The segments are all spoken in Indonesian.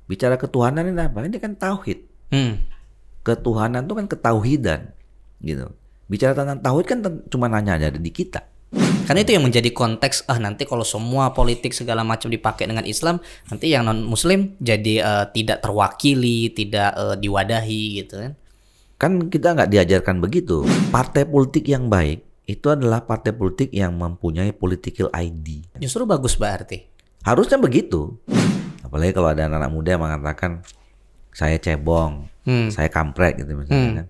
Bicara ketuhanan ini apa? Ini kan tauhid. Ketuhanan itu kan ketauhidan, gitu. Bicara tentang tauhid kan cuma nanya ada di kita. Karena itu yang menjadi konteks, nanti kalau semua politik segala macam dipakai dengan Islam, nanti yang non Muslim jadi tidak terwakili, tidak diwadahi gitu kan. Kan kita nggak diajarkan begitu. Partai politik yang baik itu adalah partai politik yang mempunyai political ID. Justru bagus berarti. Harusnya begitu. Apalagi kalau ada anak-anak muda yang mengatakan saya cebong, saya kampret gitu misalnya kan.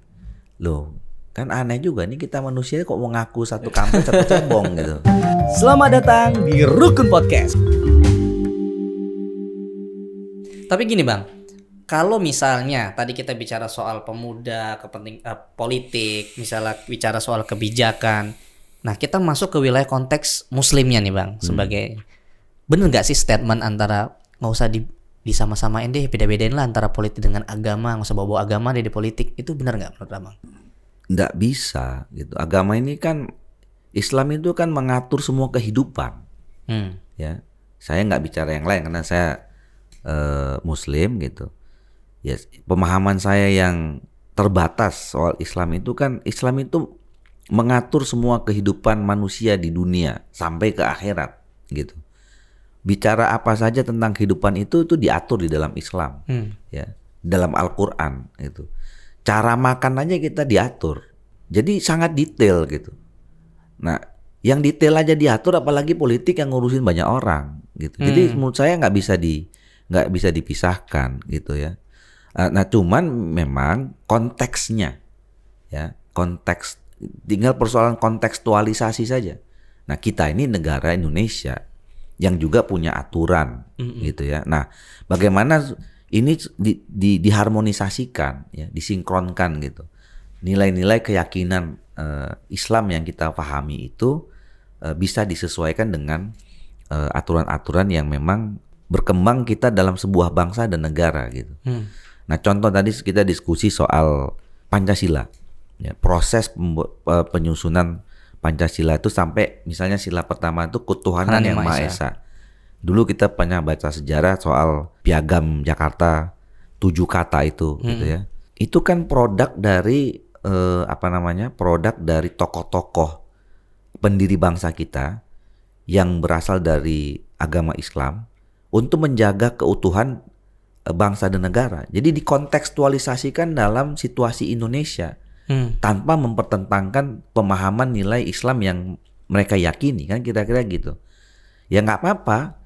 Loh, kan aneh juga nih kita manusia kok mau ngaku satu kampret satu cebong gitu. Selamat datang di Rukun Podcast. Tapi gini Bang, kalau misalnya tadi kita bicara soal pemuda, politik, misalnya bicara soal kebijakan, nah kita masuk ke wilayah konteks muslimnya nih Bang, sebagai bener nggak sih statement antara nggak usah disama-samain deh, beda-bedain lah antara politik dengan agama, nggak usah bawa agama deh di politik, itu bener nggak menurut Abang? Nggak bisa gitu. Agama ini kan, Islam itu kan mengatur semua kehidupan. Ya, saya nggak bicara yang lain karena saya Muslim gitu. Ya, pemahaman saya yang terbatas soal Islam itu kan, Islam itu mengatur semua kehidupan manusia di dunia sampai ke akhirat gitu. Bicara apa saja tentang kehidupan itu diatur di dalam Islam, ya, dalam Al-Quran gitu. Cara makan aja kita diatur, jadi sangat detail gitu. Nah, yang detail aja diatur, apalagi politik yang ngurusin banyak orang gitu. Jadi menurut saya nggak bisa dipisahkan gitu ya. Nah, cuman memang konteksnya, ya, konteks, tinggal persoalan kontekstualisasi saja. Nah, kita ini negara Indonesia yang juga punya aturan, gitu ya. Nah, bagaimana ini diharmonisasikan, ya, disinkronkan gitu. Nilai-nilai keyakinan Islam yang kita pahami itu bisa disesuaikan dengan aturan-aturan yang memang berkembang kita dalam sebuah bangsa dan negara gitu. Nah, contoh tadi kita diskusi soal Pancasila, ya, proses penyusunan Pancasila itu sampai misalnya sila pertama itu ketuhanan yang Maha Esa. Dulu kita pernah baca sejarah soal Piagam Jakarta 7 kata itu, gitu ya. Itu kan produk dari produk dari tokoh-tokoh pendiri bangsa kita yang berasal dari agama Islam untuk menjaga keutuhan bangsa dan negara. Jadi dikontekstualisasikan dalam situasi Indonesia tanpa mempertentangkan pemahaman nilai Islam yang mereka yakini, kan kira-kira gitu. Ya nggak apa-apa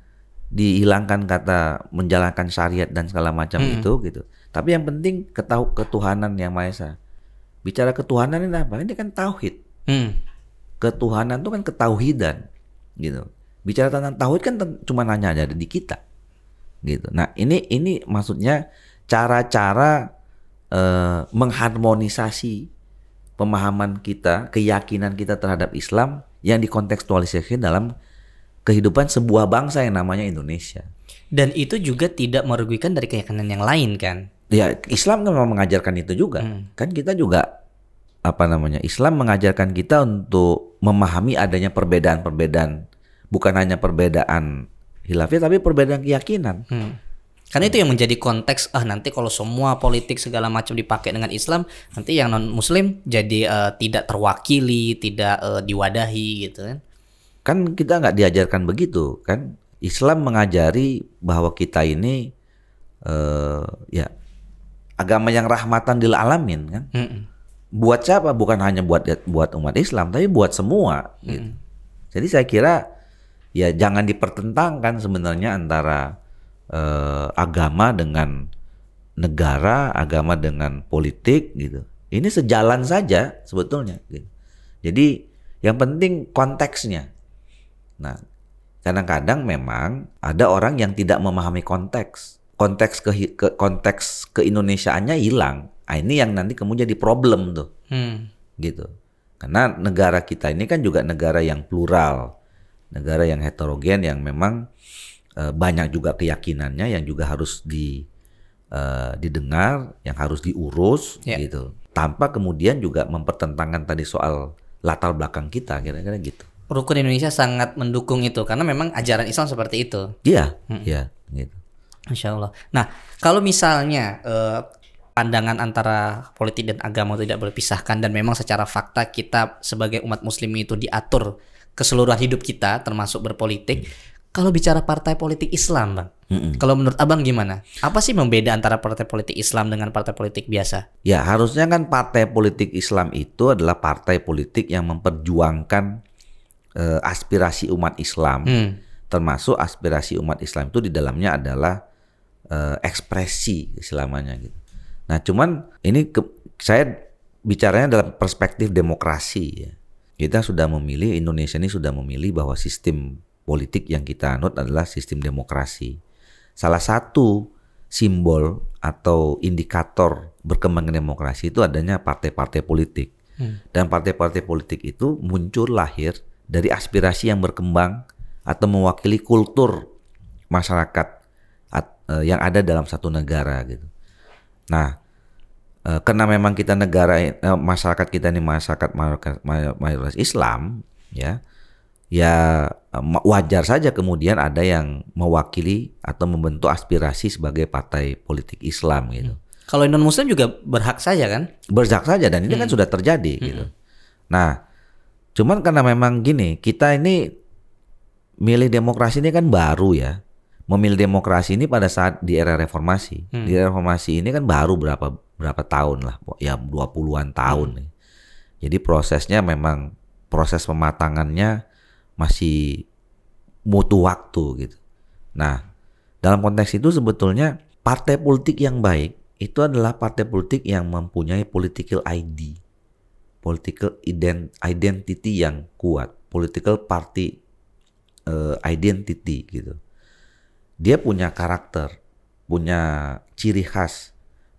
dihilangkan kata menjalankan syariat dan segala macam itu gitu. Tapi yang penting ketuhanan yang Maha Esa. Bicara ketuhanan ini apa? Ini kan tauhid. Ketuhanan itu kan ketauhidan gitu. Bicara tentang tauhid kan cuma nanya ada di kita. Gitu. Nah, ini maksudnya cara-cara mengharmonisasi pemahaman kita, keyakinan kita terhadap Islam yang dikontekstualisasikan dalam kehidupan sebuah bangsa yang namanya Indonesia. Dan itu juga tidak merugikan dari keyakinan yang lain kan? Ya, Islam kan memang mengajarkan itu juga. Kan kita juga Islam mengajarkan kita untuk memahami adanya perbedaan-perbedaan, bukan hanya perbedaan hilafiyah tapi perbedaan keyakinan. Karena itu yang menjadi konteks, nanti kalau semua politik segala macam dipakai dengan Islam, nanti yang non Muslim jadi tidak terwakili, tidak diwadahi gitu kan? Kan kita nggak diajarkan begitu kan. Islam mengajari bahwa kita ini ya agama yang rahmatan lil alamin kan. Buat siapa? Bukan hanya buat umat Islam, tapi buat semua. Gitu. Jadi saya kira ya jangan dipertentangkan sebenarnya antara agama dengan negara, agama dengan politik gitu. Ini sejalan saja sebetulnya. Gitu. Jadi yang penting konteksnya. Nah, kadang-kadang memang ada orang yang tidak memahami konteks keindonesiaannya hilang. Nah, ini yang nanti kemudian jadi problem tuh, gitu. Karena negara kita ini kan juga negara yang plural, negara yang heterogen, yang memang banyak juga keyakinannya yang juga harus didengar, yang harus diurus, gitu. Tanpa kemudian juga mempertentangkan tadi soal latar belakang kita, kira-kira gitu. Rukun Indonesia sangat mendukung itu karena memang ajaran Islam seperti itu. Iya, iya, gitu. Masya Allah. Nah, kalau misalnya pandangan antara politik dan agama tidak berpisahkan dan memang secara fakta kita sebagai umat muslim itu diatur keseluruhan hidup kita termasuk berpolitik. Kalau bicara partai politik Islam, Bang, kalau menurut Abang gimana? Apa sih membeda antara partai politik Islam dengan partai politik biasa? Ya harusnya kan partai politik Islam itu adalah partai politik yang memperjuangkan aspirasi umat Islam, termasuk aspirasi umat Islam itu di dalamnya adalah ekspresi Islamanya gitu. Nah cuman ini saya bicaranya dalam perspektif demokrasi ya. Kita sudah memilih, Indonesia ini sudah memilih bahwa sistem politik yang kita anut adalah sistem demokrasi. Salah satu simbol atau indikator berkembangnya demokrasi itu adanya partai-partai politik. Dan partai-partai politik itu muncul lahir dari aspirasi yang berkembang atau mewakili kultur masyarakat yang ada dalam satu negara gitu. Nah, karena memang kita masyarakat kita ini masyarakat mayoritas Islam ya wajar saja kemudian ada yang mewakili atau membentuk aspirasi sebagai partai politik Islam gitu. Kalau non Muslim juga berhak saja kan? Berhak saja dan ini kan sudah terjadi gitu. Nah, cuman karena memang gini, kita ini milih demokrasi ini kan baru ya. Memilih demokrasi ini pada saat di era reformasi. Di era reformasi ini kan baru berapa tahun lah, ya 20-an tahun nih. Jadi prosesnya memang proses pematangannya masih butuh waktu gitu. Nah, dalam konteks itu sebetulnya partai politik yang baik itu adalah partai politik yang mempunyai political ID, political identity yang kuat, political party identity gitu. Dia punya karakter, punya ciri khas,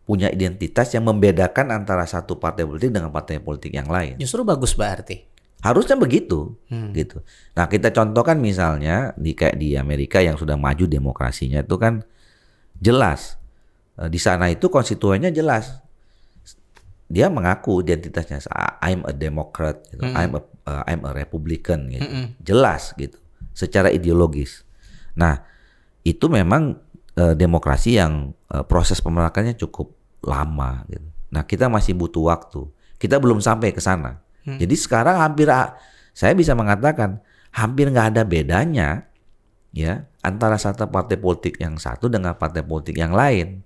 punya identitas yang membedakan antara satu partai politik dengan partai politik yang lain. Justru bagus berarti. Harusnya begitu, gitu. Nah kita contohkan misalnya kayak di Amerika yang sudah maju demokrasinya itu kan jelas. Di sana itu konstituennya jelas. Dia mengaku identitasnya, I'm a Democrat, gitu. I'm a Republican, gitu. Jelas gitu, secara ideologis. Nah itu memang demokrasi yang proses pemerakannya cukup lama, gitu. Nah kita masih butuh waktu. Kita belum sampai ke sana. Jadi sekarang saya bisa mengatakan hampir nggak ada bedanya ya antara satu partai politik yang satu dengan partai politik yang lain.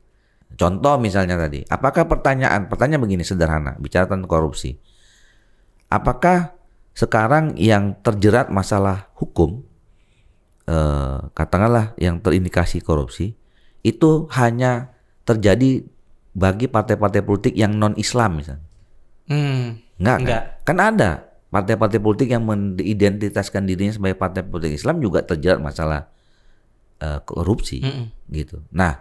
Contoh misalnya tadi, apakah pertanyaan begini sederhana, bicara tentang korupsi. Apakah sekarang yang terjerat masalah hukum, katakanlah yang terindikasi korupsi, itu hanya terjadi bagi partai-partai politik yang non-Islam misalnya? Enggak. Kan ada partai-partai politik yang mengidentitaskan dirinya sebagai partai politik Islam juga terjerat masalah korupsi gitu. Nah,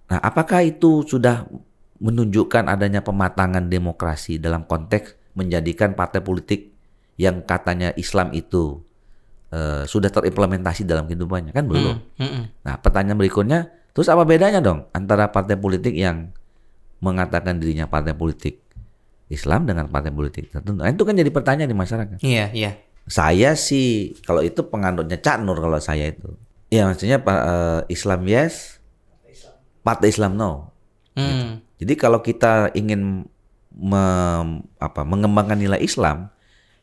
apakah itu sudah menunjukkan adanya pematangan demokrasi dalam konteks menjadikan partai politik yang katanya Islam itu sudah terimplementasi dalam kehidupannya? Kan belum. Nah, pertanyaan berikutnya, terus apa bedanya dong antara partai politik yang mengatakan dirinya partai politik Islam dengan partai politik tertentu? Nah, itu kan jadi pertanyaan di masyarakat. Iya, iya. Saya sih kalau itu penganutnya Cak Nur kalau saya itu. Ya maksudnya Islam yes, partai Islam no. Gitu. Jadi kalau kita ingin mengembangkan nilai Islam,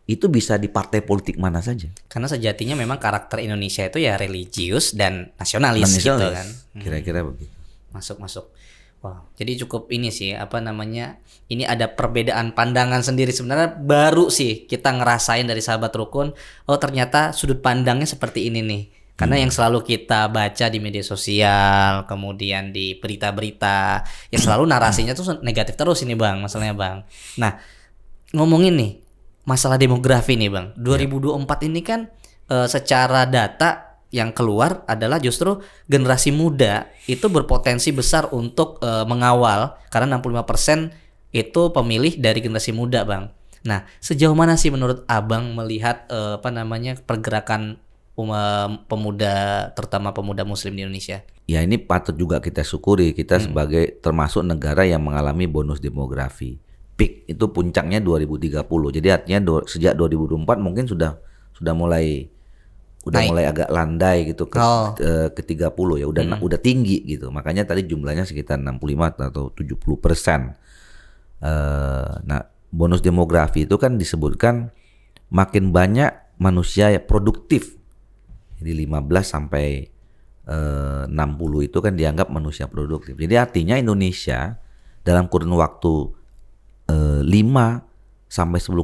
itu bisa di partai politik mana saja. Karena sejatinya memang karakter Indonesia itu ya religius dan nasionalis gitu kan. Kira-kira begitu. Masuk. Wow, jadi cukup ini sih ini ada perbedaan pandangan sendiri sebenarnya baru sih kita ngerasain dari sahabat rukun. Oh ternyata sudut pandangnya seperti ini nih. Karena yang selalu kita baca di media sosial, kemudian di berita-berita, ya selalu narasinya tuh negatif terus ini Bang, masalahnya Bang. Nah, ngomongin nih masalah demografi nih Bang. 2024 ini kan secara data yang keluar adalah justru generasi muda itu berpotensi besar untuk mengawal karena 65% itu pemilih dari generasi muda Bang. Nah, sejauh mana sih menurut Abang melihat pergerakan pemuda, terutama pemuda muslim di Indonesia? Ya ini patut juga kita syukuri, kita sebagai termasuk negara yang mengalami bonus demografi. Peak itu puncaknya 2030. Jadi artinya sejak 2024 mungkin sudah mulai udah Naik. mulai agak landai gitu ke 30 ya, udah tinggi gitu. Makanya tadi jumlahnya sekitar 65 atau 70%. Nah, bonus demografi itu kan disebutkan makin banyak manusia yang produktif. Jadi 15 sampai 60 itu kan dianggap manusia produktif. Jadi artinya Indonesia dalam kurun waktu 5 sampai 10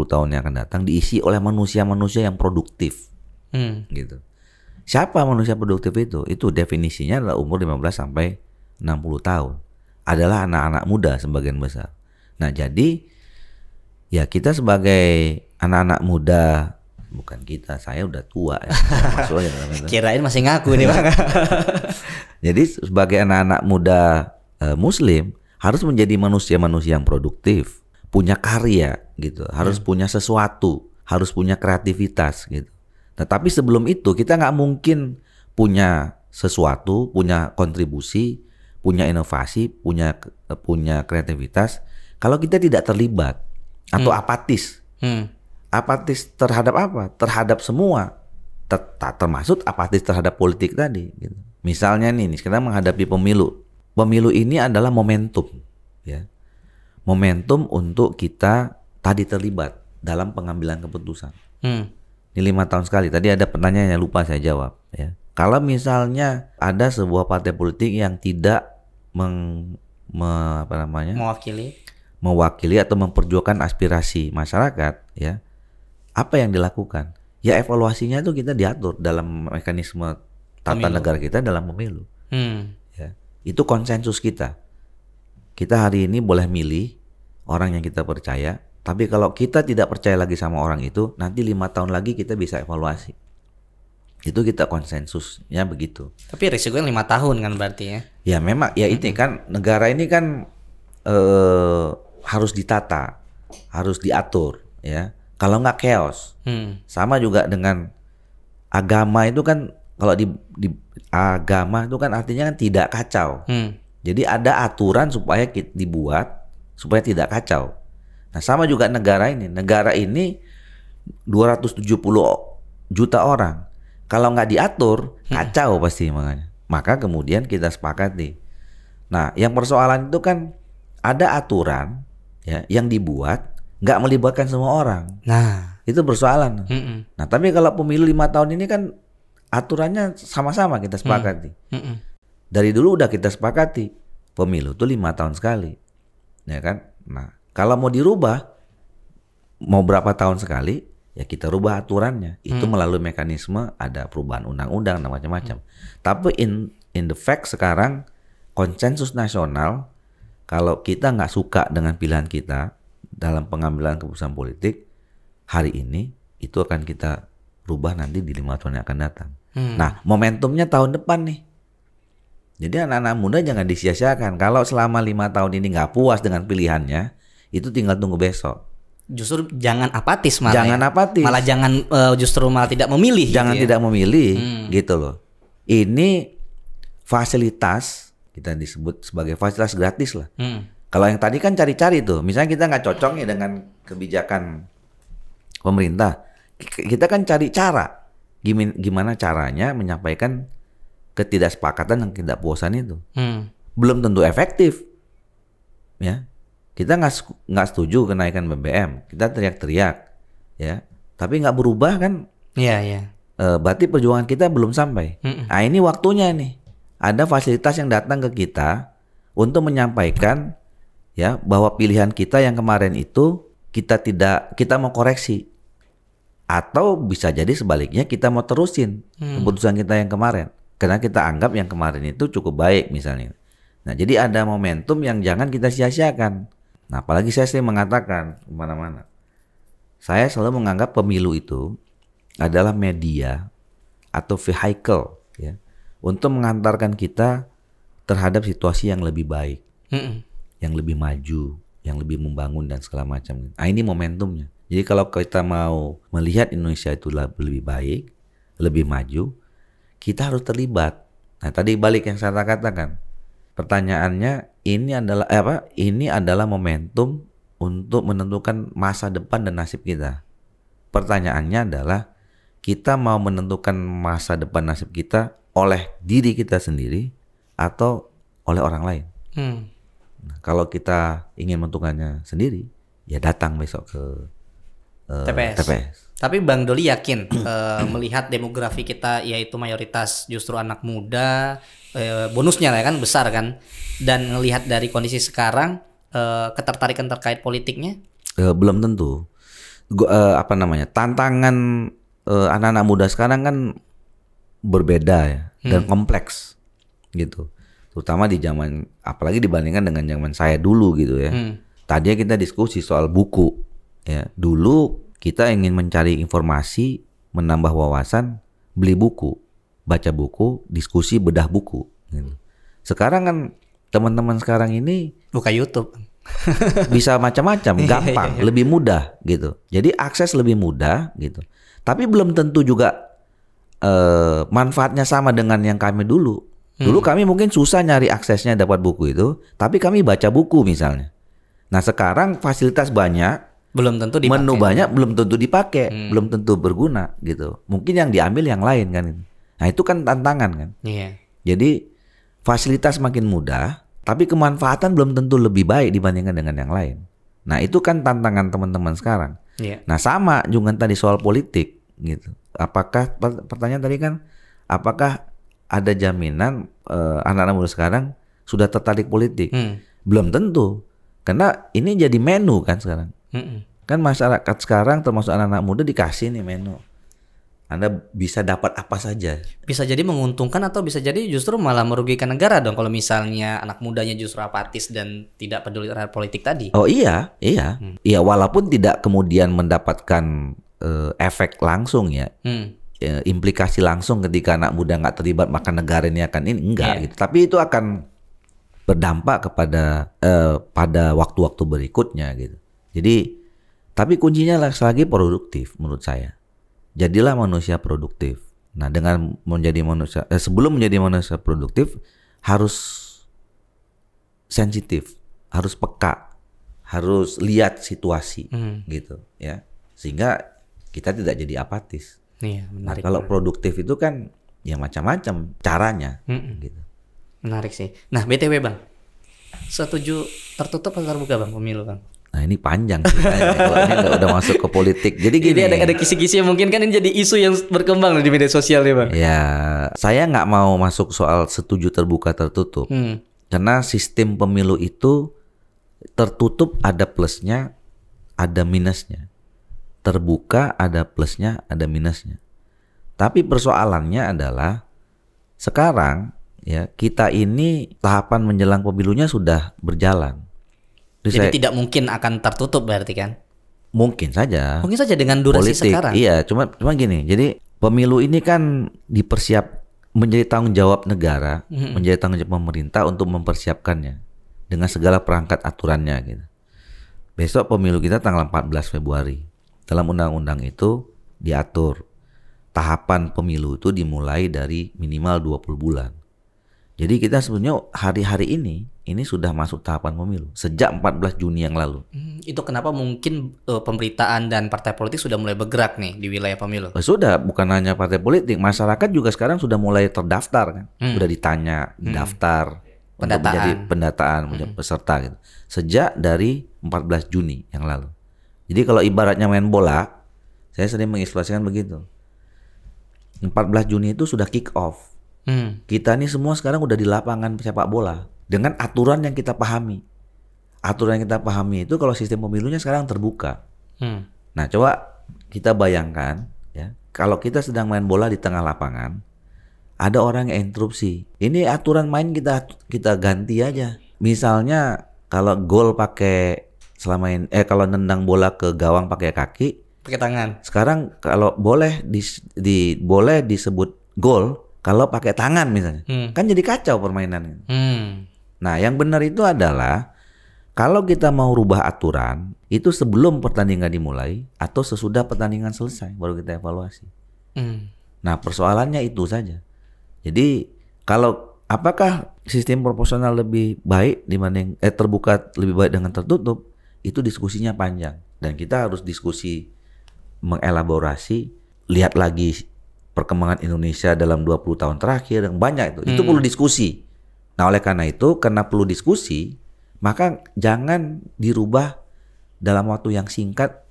tahun yang akan datang diisi oleh manusia-manusia yang produktif. Gitu. Siapa manusia produktif itu? Itu definisinya adalah umur 15 sampai 60 tahun. Adalah anak-anak muda sebagian besar. Nah, jadi ya kita sebagai anak-anak muda, bukan kita, saya udah tua ya. Masuk aja dalam itu. Kirain masih ngaku nih Bang. Jadi sebagai anak-anak muda Muslim harus menjadi manusia-manusia yang produktif, punya karya gitu, harus punya sesuatu, harus punya kreativitas gitu. Nah, tapi sebelum itu kita nggak mungkin punya sesuatu, punya kontribusi, punya inovasi, punya kreativitas kalau kita tidak terlibat atau apatis. Apatis terhadap apa? Terhadap semua, termasuk apatis terhadap politik tadi gitu. Misalnya nih sekarang menghadapi pemilu. Pemilu ini adalah momentum, ya. Momentum untuk kita tadi terlibat dalam pengambilan keputusan. Ini 5 tahun sekali. Tadi ada pertanyaan yang lupa saya jawab, ya. Kalau misalnya ada sebuah partai politik yang tidak mewakili atau memperjuangkan aspirasi masyarakat, ya, apa yang dilakukan? Ya evaluasinya itu kita diatur dalam mekanisme tata negara kita dalam pemilu. Ya, itu konsensus kita. Kita hari ini boleh milih orang yang kita percaya, tapi kalau kita tidak percaya lagi sama orang itu, nanti 5 tahun lagi kita bisa evaluasi. Itu kita konsensusnya begitu. Tapi risikonya 5 tahun kan berarti ya? Ya memang, ya ini kan negara ini kan harus ditata, harus diatur, ya. Kalau nggak chaos. Sama juga dengan agama itu kan, kalau di agama itu kan artinya kan tidak kacau. Jadi ada aturan supaya dibuat supaya tidak kacau. Nah sama juga negara ini. Negara ini 270 juta orang. Kalau nggak diatur kacau pasti makanya. Maka kemudian kita sepakati. Nah yang persoalan itu kan ada aturan ya yang dibuat nggak melibatkan semua orang. Nah itu persoalan. Nah tapi kalau pemilu 5 tahun ini kan aturannya sama-sama kita sepakati. Dari dulu udah kita sepakati pemilu itu 5 tahun sekali, ya kan? Nah kalau mau dirubah mau berapa tahun sekali ya kita rubah aturannya. Itu melalui mekanisme ada perubahan undang-undang dan macam-macam. Tapi in the fact sekarang konsensus nasional kalau kita nggak suka dengan pilihan kita dalam pengambilan keputusan politik hari ini itu akan kita rubah nanti di 5 tahun yang akan datang. Nah momentumnya tahun depan nih. Jadi anak-anak muda jangan disia-siakan. Kalau selama 5 tahun ini nggak puas dengan pilihannya, itu tinggal tunggu besok. Justru jangan apatis malah. Jangan apatis. Malah jangan justru malah tidak memilih. Jangan gitu ya? tidak memilih, gitu loh. Ini fasilitas kita disebut sebagai fasilitas gratis lah. Kalau yang tadi kan cari-cari tuh, misalnya kita nggak cocok nih dengan kebijakan pemerintah, kita kan cari cara gimana caranya menyampaikan ketidaksepakatan dan ketidakpuasan itu. Belum tentu efektif, ya. Kita nggak setuju kenaikan BBM, kita teriak-teriak, ya. Tapi nggak berubah kan? Iya. Berarti perjuangan kita belum sampai. Nah ini waktunya nih, ada fasilitas yang datang ke kita untuk menyampaikan, ya, bahwa pilihan kita yang kemarin itu kita mau koreksi, atau bisa jadi sebaliknya kita mau terusin keputusan kita yang kemarin. Karena kita anggap yang kemarin itu cukup baik misalnya. Nah jadi ada momentum yang jangan kita sia-siakan. Nah apalagi saya sering mengatakan kemana-mana. Saya selalu menganggap pemilu itu adalah media atau vehicle ya untuk mengantarkan kita terhadap situasi yang lebih baik, yang lebih maju, yang lebih membangun dan segala macam. Nah ini momentumnya. Jadi kalau kita mau melihat Indonesia itu lebih baik, lebih maju, kita harus terlibat. Nah tadi balik yang saya katakan, pertanyaannya ini adalah momentum untuk menentukan masa depan dan nasib kita. Pertanyaannya adalah kita mau menentukan masa depan nasib kita oleh diri kita sendiri atau oleh orang lain. Nah, kalau kita ingin menentukannya sendiri, ya datang besok ke TPS. Tapi Bang Doli yakin melihat demografi kita yaitu mayoritas justru anak muda, bonusnya lah kan besar kan, dan melihat dari kondisi sekarang ketertarikan terkait politiknya? Belum tentu. Tantangan anak-anak muda sekarang kan berbeda ya dan kompleks gitu. Terutama di zaman, apalagi dibandingkan dengan zaman saya dulu gitu ya. Tadinya kita diskusi soal buku ya. Dulu kita ingin mencari informasi, menambah wawasan, beli buku, baca buku, diskusi, bedah buku gitu. Sekarang kan teman-teman sekarang ini buka YouTube. Bisa macam-macam, gampang, lebih mudah gitu. Jadi akses lebih mudah gitu. Tapi belum tentu juga manfaatnya sama dengan yang kami dulu. Dulu kami mungkin susah nyari aksesnya dapat buku itu, tapi kami baca buku misalnya. Nah sekarang fasilitas banyak, belum tentu dipakai. Menu banyak, belum tentu dipakai, belum tentu berguna gitu. Mungkin yang diambil yang lain kan. Nah itu kan tantangan kan. Iya. Jadi fasilitas makin mudah, tapi kemanfaatan belum tentu lebih baik dibandingkan dengan yang lain. Nah itu kan tantangan teman-teman sekarang. Iya. Nah sama juga tadi soal politik gitu. Apakah pertanyaan tadi kan, apakah ada jaminan anak-anak muda sekarang sudah tertarik politik? Belum tentu, karena ini jadi menu kan sekarang. Kan masyarakat sekarang termasuk anak-anak muda dikasih nih menu. Anda bisa dapat apa saja. Bisa jadi menguntungkan atau bisa jadi justru malah merugikan negara dong kalau misalnya anak mudanya justru apatis dan tidak peduli terhadap politik tadi. Oh iya. Iya, walaupun tidak kemudian mendapatkan efek langsung ya. Implikasi langsung ketika anak muda nggak terlibat maka negara ini akan ini enggak gitu. Tapi itu akan berdampak kepada pada waktu-waktu berikutnya gitu. Jadi tapi kuncinya lagi produktif menurut saya. Jadilah manusia produktif. Nah, dengan menjadi manusia sebelum menjadi manusia produktif harus sensitif, harus peka, harus lihat situasi gitu ya. Sehingga kita tidak jadi apatis. Iya, menarik. Nah, kalau produktif itu kan ya macam-macam caranya gitu. Menarik sih. Nah, BTW Bang, setuju tertutup atau terbuka Bang pemilu Bang? Nah ini panjang sih kalau ini udah masuk ke politik. Jadi gini, ada kisi-kisi yang mungkin kan ini jadi isu yang berkembang di media sosial ya Bang. Ya, saya nggak mau masuk soal setuju terbuka tertutup. Karena sistem pemilu itu tertutup ada plusnya, ada minusnya. Terbuka ada plusnya, ada minusnya. Tapi persoalannya adalah sekarang ya kita ini tahapan menjelang pemilunya sudah berjalan. Jadi tidak mungkin akan tertutup berarti kan? Mungkin saja. Mungkin saja dengan durasi politik, sekarang. Iya, cuma gini. Jadi pemilu ini kan menjadi tanggung jawab negara, menjadi tanggung jawab pemerintah untuk mempersiapkannya dengan segala perangkat aturannya gitu. Besok pemilu kita tanggal 14 Februari. Dalam undang-undang itu diatur tahapan pemilu itu dimulai dari minimal 20 bulan. Jadi kita sebenarnya hari-hari ini sudah masuk tahapan pemilu sejak 14 Juni yang lalu. Itu kenapa mungkin pemberitaan dan partai politik sudah mulai bergerak nih di wilayah pemilu? Sudah, bukan hanya partai politik, masyarakat juga sekarang sudah mulai terdaftar kan. Sudah ditanya, daftar untuk menjadi pendataan menjadi peserta gitu. Sejak dari 14 Juni yang lalu. Jadi kalau ibaratnya main bola, saya sering mengilustrasikan begitu. 14 Juni itu sudah kick off. Kita nih semua sekarang udah di lapangan sepak bola dengan aturan yang kita pahami. Aturan yang kita pahami itu kalau sistem pemilunya sekarang terbuka. Nah, coba kita bayangkan ya, kalau kita sedang main bola di tengah lapangan, ada orang yang interupsi. Ini aturan main kita ganti aja. Misalnya kalau gol pakai kalau nendang bola ke gawang pakai kaki, pakai tangan. Sekarang kalau boleh boleh disebut gol kalau pakai tangan misalnya, kan jadi kacau permainan. Nah, yang benar itu adalah kalau kita mau rubah aturan itu sebelum pertandingan dimulai atau sesudah pertandingan selesai baru kita evaluasi. Nah, persoalannya itu saja. Jadi kalau apakah sistem proporsional lebih baik dibanding terbuka lebih baik dengan tertutup, itu diskusinya panjang dan kita harus diskusi mengelaborasi lihat lagi perkembangan Indonesia dalam 20 tahun terakhir, yang banyak itu perlu diskusi. Nah oleh karena itu, karena perlu diskusi, maka jangan dirubah dalam waktu yang singkat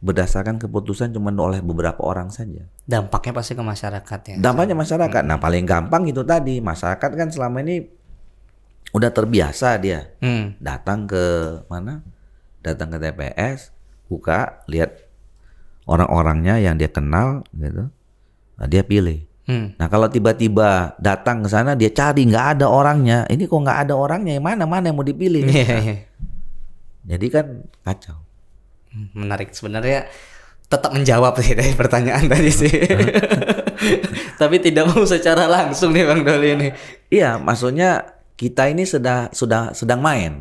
berdasarkan keputusan cuma oleh beberapa orang saja. Dampaknya pasti ke masyarakat ya. Dampaknya masyarakat. Nah paling gampang itu tadi, masyarakat kan selama ini udah terbiasa dia datang ke mana? Datang ke TPS, buka, lihat orang-orangnya yang dia kenal gitu. Nah, dia pilih. Nah kalau tiba-tiba datang ke sana dia cari nggak ada orangnya, ini kok nggak ada orangnya, yang mana yang mau dipilih? Jadi kan kacau. Menarik sebenarnya, tetap menjawab sih dari pertanyaan tadi sih. Tapi tidak mau secara langsung nih Bang Doli ini. Iya, maksudnya kita ini sedang main.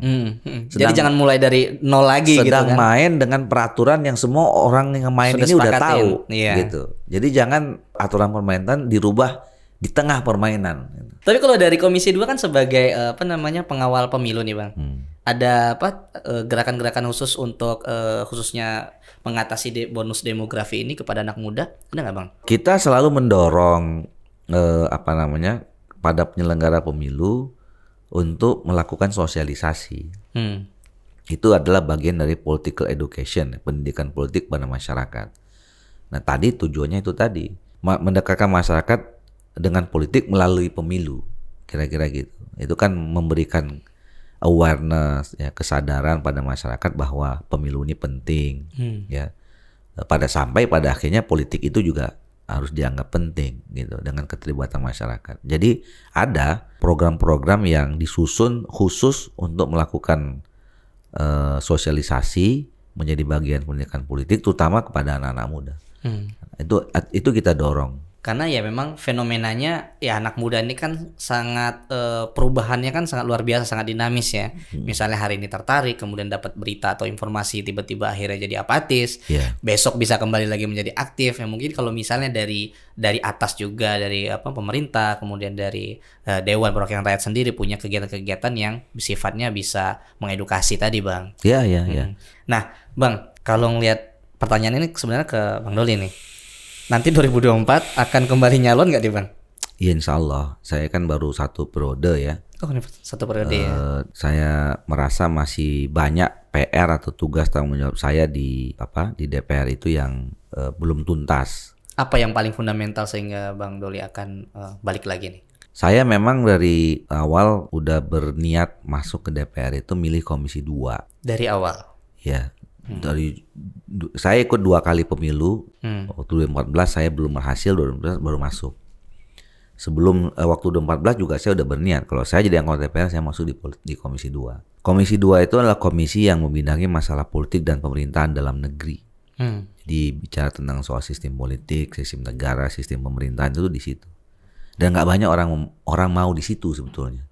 Jadi jangan mulai dari nol lagi gitu kan. Sedang main dengan peraturan yang semua orang yang main ini udah tahu gitu. Jadi jangan aturan permainan dirubah di tengah permainan. Tapi kalau dari Komisi 2 kan sebagai pengawal pemilu nih Bang. Ada gerakan-gerakan khusus untuk khususnya mengatasi bonus demografi ini kepada anak muda? Ada nggak Bang? Kita selalu mendorong pada penyelenggara pemilu untuk melakukan sosialisasi. Itu adalah bagian dari political education, pendidikan politik pada masyarakat. Nah tadi tujuannya itu tadi, mendekatkan masyarakat dengan politik melalui pemilu, kira-kira gitu. Itu kan memberikan awareness, ya, kesadaran pada masyarakat bahwa pemilu ini penting, ya. Pada akhirnya politik itu juga harus dianggap penting gitu dengan keterlibatan masyarakat. Jadi ada program-program yang disusun khusus untuk melakukan sosialisasi menjadi bagian pendidikan politik, terutama kepada anak-anak muda. Itu kita dorong. Karena ya memang fenomenanya ya anak muda ini kan sangat perubahannya kan sangat luar biasa, sangat dinamis ya. Misalnya hari ini tertarik, kemudian dapat berita atau informasi, tiba-tiba akhirnya jadi apatis. Besok bisa kembali lagi menjadi aktif. Ya mungkin kalau misalnya dari atas juga, dari pemerintah, kemudian dari Dewan Perwakilan Rakyat sendiri punya kegiatan-kegiatan yang sifatnya bisa mengedukasi tadi Bang. Iya. Nah Bang, kalau ngelihat pertanyaan ini sebenarnya ke Bang Doli nih. Nanti 2024 akan kembali nyalon nggak nih Bang? Iya Insya Allah. Saya kan baru 1 periode ya. Oh ini 1 periode ya. Saya merasa masih banyak PR atau tugas tanggung jawab saya di DPR itu yang belum tuntas. Apa yang paling fundamental sehingga Bang Doli akan balik lagi nih? Saya memang dari awal udah berniat masuk ke DPR itu milih Komisi 2. Dari awal? Ya. Saya ikut 2 kali pemilu. Waktu 2014 saya belum berhasil, 2014 baru masuk. Sebelum waktu 2014 juga saya udah berniat kalau saya jadi anggota DPR saya masuk di Komisi 2. Komisi 2 itu adalah komisi yang membidangi masalah politik dan pemerintahan dalam negeri. Jadi bicara tentang soal sistem politik, sistem negara, sistem pemerintahan itu di situ. Dan nggak banyak orang mau di situ sebetulnya.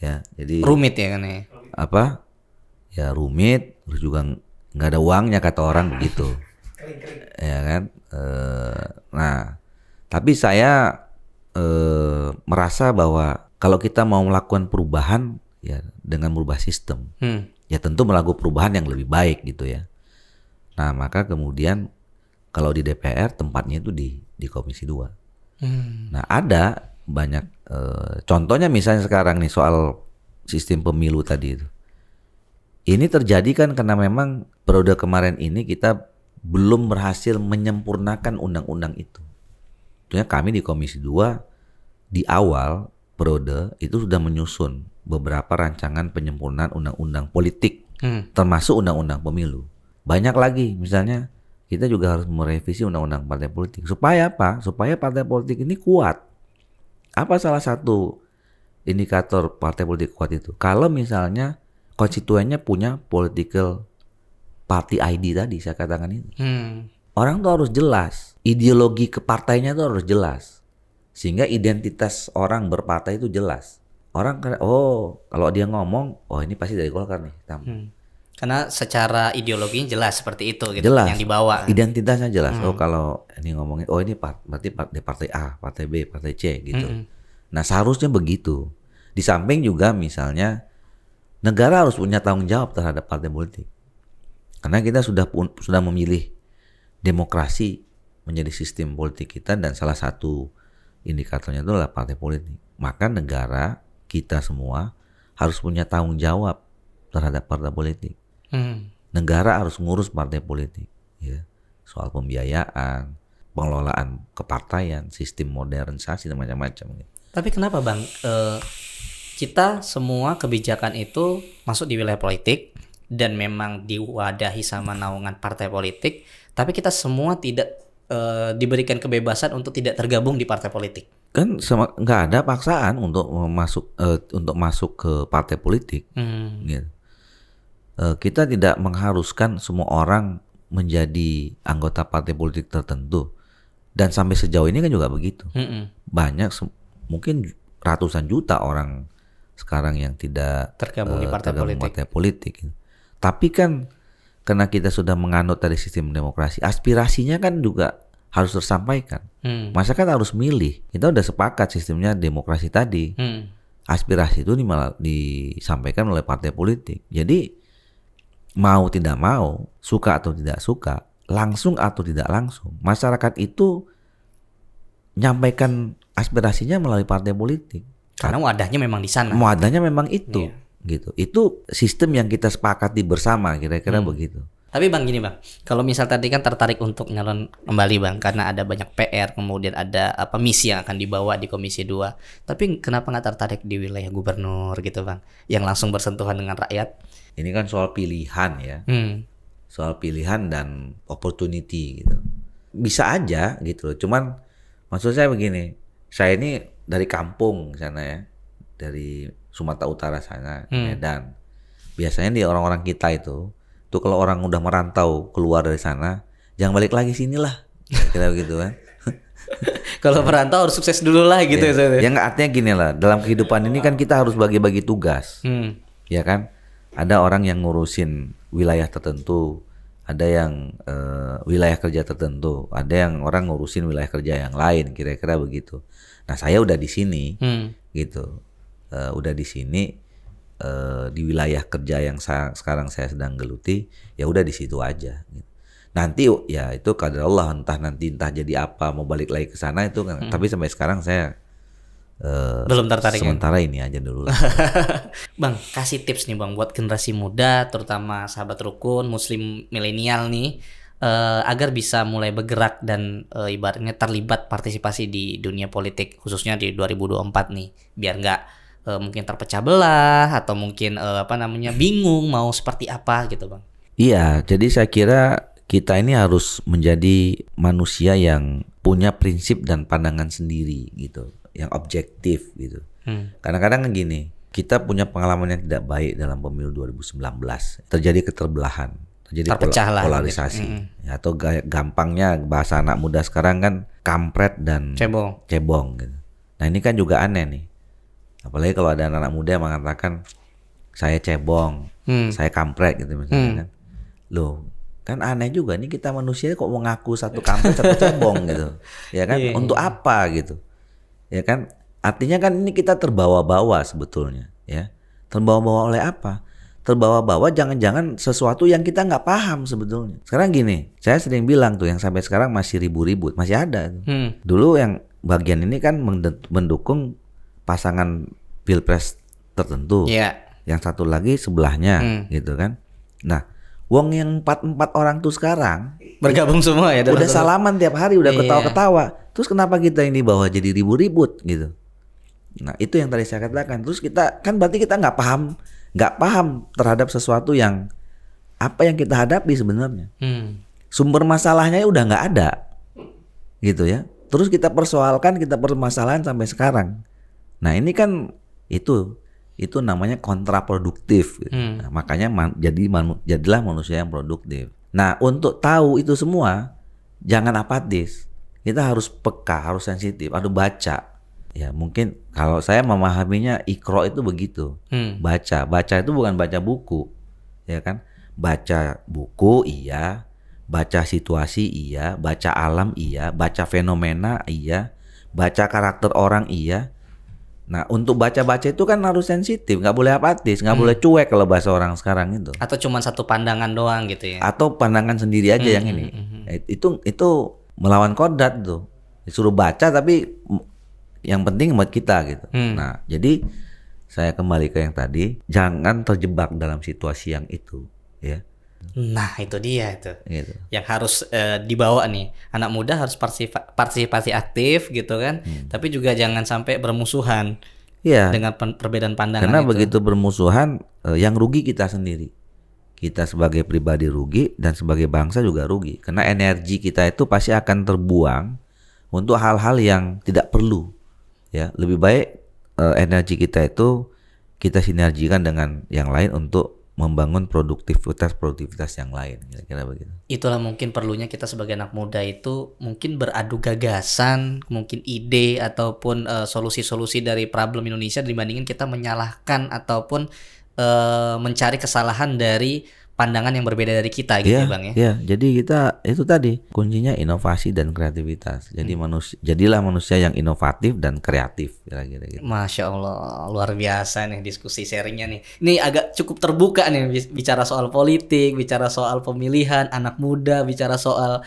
Ya, jadi rumit ya kan ya. Ya rumit, terus juga nggak ada uangnya kata orang begitu. Ya kan. Nah, tapi saya merasa bahwa kalau kita mau melakukan perubahan ya dengan merubah sistem, ya tentu melakukan perubahan yang lebih baik gitu ya. Nah maka kemudian kalau di DPR tempatnya itu di Komisi 2. Nah ada banyak contohnya misalnya sekarang nih soal sistem pemilu tadi itu. Ini terjadi kan karena memang periode kemarin ini kita belum berhasil menyempurnakan undang-undang itu. Tentunya kami di Komisi 2 di awal periode itu sudah menyusun beberapa rancangan penyempurnaan undang-undang politik, termasuk undang-undang pemilu. Banyak lagi, misalnya kita juga harus merevisi undang-undang partai politik. Supaya apa? Supaya partai politik ini kuat. Apa salah satu indikator partai politik kuat itu? Kalau misalnya konstituennya punya political party ID tadi saya katakan itu. Orang tuh harus jelas, ideologi kepartainya tuh harus jelas. Sehingga identitas orang berpartai itu jelas. Orang kalau dia ngomong, ini pasti dari Golkar nih. Karena secara ideologinya jelas seperti itu gitu jelas, yang dibawa. Identitasnya jelas. Kalau ini ngomongin ini berarti partai A, partai B, partai C gitu. Nah, seharusnya begitu. Di samping juga misalnya negara harus punya tanggung jawab terhadap partai politik. Karena kita sudah memilih demokrasi menjadi sistem politik kita, dan salah satu indikatornya itu adalah partai politik. Maka negara kita semua harus punya tanggung jawab terhadap partai politik. Negara harus ngurus partai politik, ya. Soal pembiayaan, pengelolaan kepartaian, sistem modernisasi dan macam-macam. Tapi kenapa Bang? Kita semua kebijakan itu masuk di wilayah politik dan memang diwadahi sama naungan partai politik, tapi kita semua tidak diberikan kebebasan untuk tidak tergabung di partai politik. Kan nggak ada paksaan untuk masuk ke partai politik. Gitu. Kita tidak mengharuskan semua orang menjadi anggota partai politik tertentu, dan sampai sejauh ini kan juga begitu. Banyak mungkin ratusan juta orang sekarang yang tidak tergabung di partai politik. Tapi kan karena kita sudah menganut dari sistem demokrasi, aspirasinya kan juga harus tersampaikan. Masyarakat harus milih. Kita udah sepakat sistemnya demokrasi tadi. Aspirasi itu disampaikan oleh partai politik. Jadi mau tidak mau, suka atau tidak suka, langsung atau tidak langsung, masyarakat itu nyampaikan aspirasinya melalui partai politik. Karena wadahnya memang di sana. Wadahnya memang itu. Gitu. Itu sistem yang kita sepakati bersama, kira-kira begitu. Tapi Bang gini Bang, kalau misal tadi kan tertarik untuk nyalon kembali Bang, karena ada banyak PR, kemudian ada misi yang akan dibawa di Komisi 2. Tapi kenapa nggak tertarik di wilayah gubernur gitu Bang, yang langsung bersentuhan dengan rakyat? Ini kan soal pilihan ya, soal pilihan dan opportunity gitu. Bisa aja gitu, cuman maksud saya begini, saya ini dari kampung sana ya, dari Sumatera Utara sana, Medan. Biasanya di orang-orang kita itu tuh kalau orang udah merantau keluar dari sana, jangan balik lagi sinilah, kira begitu kan. Kalau merantau harus sukses dulu lah gitu ya. Yang artinya gini lah, dalam kehidupan ini kan kita harus bagi-bagi tugas, ya kan. Ada orang yang ngurusin wilayah tertentu, ada yang wilayah kerja tertentu, ada yang orang ngurusin wilayah kerja yang lain, kira-kira begitu. Nah saya udah di sini, gitu. Udah di sini di wilayah kerja yang sekarang saya sedang geluti, ya udah di situ aja. Gitu. Nanti ya itu qadar Allah, entah jadi apa, mau balik lagi ke sana itu kan. Tapi sampai sekarang saya belum tertarik. Sementara ini aja dulu lah. Bang, kasih tips nih Bang buat generasi muda, terutama sahabat rukun, muslim milenial nih, agar bisa mulai bergerak dan ibaratnya terlibat partisipasi di dunia politik, khususnya di 2024 nih, biar nggak mungkin terpecah belah atau mungkin bingung mau seperti apa gitu Bang. Iya, jadi saya kira kita ini harus menjadi manusia yang punya prinsip dan pandangan sendiri gitu, yang objektif gitu. Kadang-kadang gini, kita punya pengalaman yang tidak baik dalam pemilu 2019, terjadi keterbelahan, terjadi polarisasi, gitu. Atau gampangnya bahasa anak muda sekarang kan kampret dan cebong gitu. Nah ini kan juga aneh nih. Apalagi kalau ada anak muda yang mengatakan saya cebong, saya kampret gitu misalnya kan. Loh, kan aneh juga nih, kita manusia kok mau ngaku satu kampret satu cebong gitu. Ya kan? Untuk apa gitu? Ya kan? Artinya kan ini kita terbawa-bawa sebetulnya, ya. Terbawa-bawa oleh apa? Terbawa-bawa jangan-jangan sesuatu yang kita nggak paham sebetulnya. Sekarang gini, saya sering bilang tuh yang sampai sekarang masih ribut-ribut, masih ada. Dulu yang bagian ini kan mendukung pasangan pilpres tertentu, yang satu lagi sebelahnya, gitu kan. Nah, wong yang 4 orang tuh sekarang bergabung semua ya. Udah salaman tiap hari, udah ketawa-ketawa. Terus kenapa kita ini bawa jadi ribut-ribut gitu? Nah, itu yang tadi saya katakan. Terus kita kan berarti kita nggak paham terhadap sesuatu yang apa yang kita hadapi sebenarnya. Sumber masalahnya udah nggak ada, gitu ya. Terus kita permasalahan sampai sekarang. Nah ini kan itu namanya kontraproduktif. Gitu. Nah, makanya jadilah manusia yang produktif. Nah untuk tahu itu semua jangan apatis. Kita harus peka, harus sensitif, harus baca. Ya mungkin kalau saya memahaminya Iqra itu begitu. Baca itu bukan baca buku, ya kan? Baca buku iya, baca situasi iya, baca alam iya, baca fenomena iya, baca karakter orang iya. Nah untuk baca-baca itu kan harus sensitif, nggak boleh apatis, nggak boleh cuek kalau bahasa orang sekarang itu. Atau cuma satu pandangan doang gitu ya? Atau pandangan sendiri aja yang ini. Itu melawan kodrat tuh. Disuruh baca tapi yang penting buat kita gitu. Nah, jadi saya kembali ke yang tadi, jangan terjebak dalam situasi yang itu, ya. Nah, itu dia itu. Gitu. Yang harus dibawa nih. Anak muda harus partisipasi aktif gitu kan. Tapi juga jangan sampai bermusuhan. Iya. Dengan perbedaan pandangan. Karena itu. begitu bermusuhan, yang rugi kita sendiri. Kita sebagai pribadi rugi dan sebagai bangsa juga rugi. Karena energi kita itu pasti akan terbuang untuk hal-hal yang tidak perlu. Ya, lebih baik energi kita itu kita sinergikan dengan yang lain untuk membangun produktivitas yang lain, kira-kira begitu. Itulah mungkin perlunya kita sebagai anak muda itu mungkin beradu gagasan, mungkin ide ataupun solusi-solusi dari problem Indonesia dibandingin kita menyalahkan ataupun mencari kesalahan dari pandangan yang berbeda dari kita gitu ya Bang ya. Iya, jadi kita itu tadi kuncinya inovasi dan kreativitas. Jadi jadilah manusia yang inovatif dan kreatif kira-kira gitu. Masya Allah, luar biasa nih diskusi sharingnya nih. Ini agak cukup terbuka nih bicara soal politik, bicara soal pemilihan anak muda, bicara soal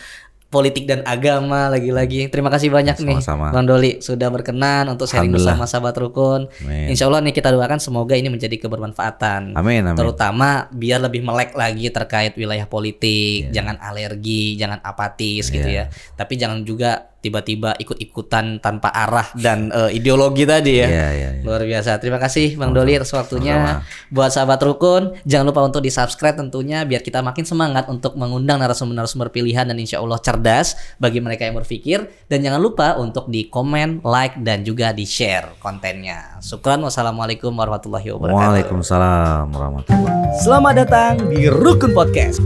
politik dan agama lagi-lagi. Terima kasih banyak Sama-sama. nih Bang Doli sudah berkenan untuk sharing bersama sahabat rukun. Amin. Insya Allah nih kita doakan semoga ini menjadi kebermanfaatan. Amin. Terutama biar lebih melek lagi terkait wilayah politik. Jangan alergi, jangan apatis gitu ya. Tapi jangan juga tiba-tiba ikut-ikutan tanpa arah dan ideologi tadi ya. Luar biasa. Terima kasih Bang Doli atas waktunya. Buat sahabat rukun, jangan lupa untuk di-subscribe tentunya biar kita makin semangat untuk mengundang narasumber-narasumber pilihan dan insya Allah cerdas bagi mereka yang berpikir. Dan jangan lupa untuk di-komen, like, dan juga di-share kontennya. Syukran. Wassalamualaikum warahmatullahi wabarakatuh. Waalaikumsalam warahmatullahi wabarakatuh. Selamat datang di Rukun Podcast.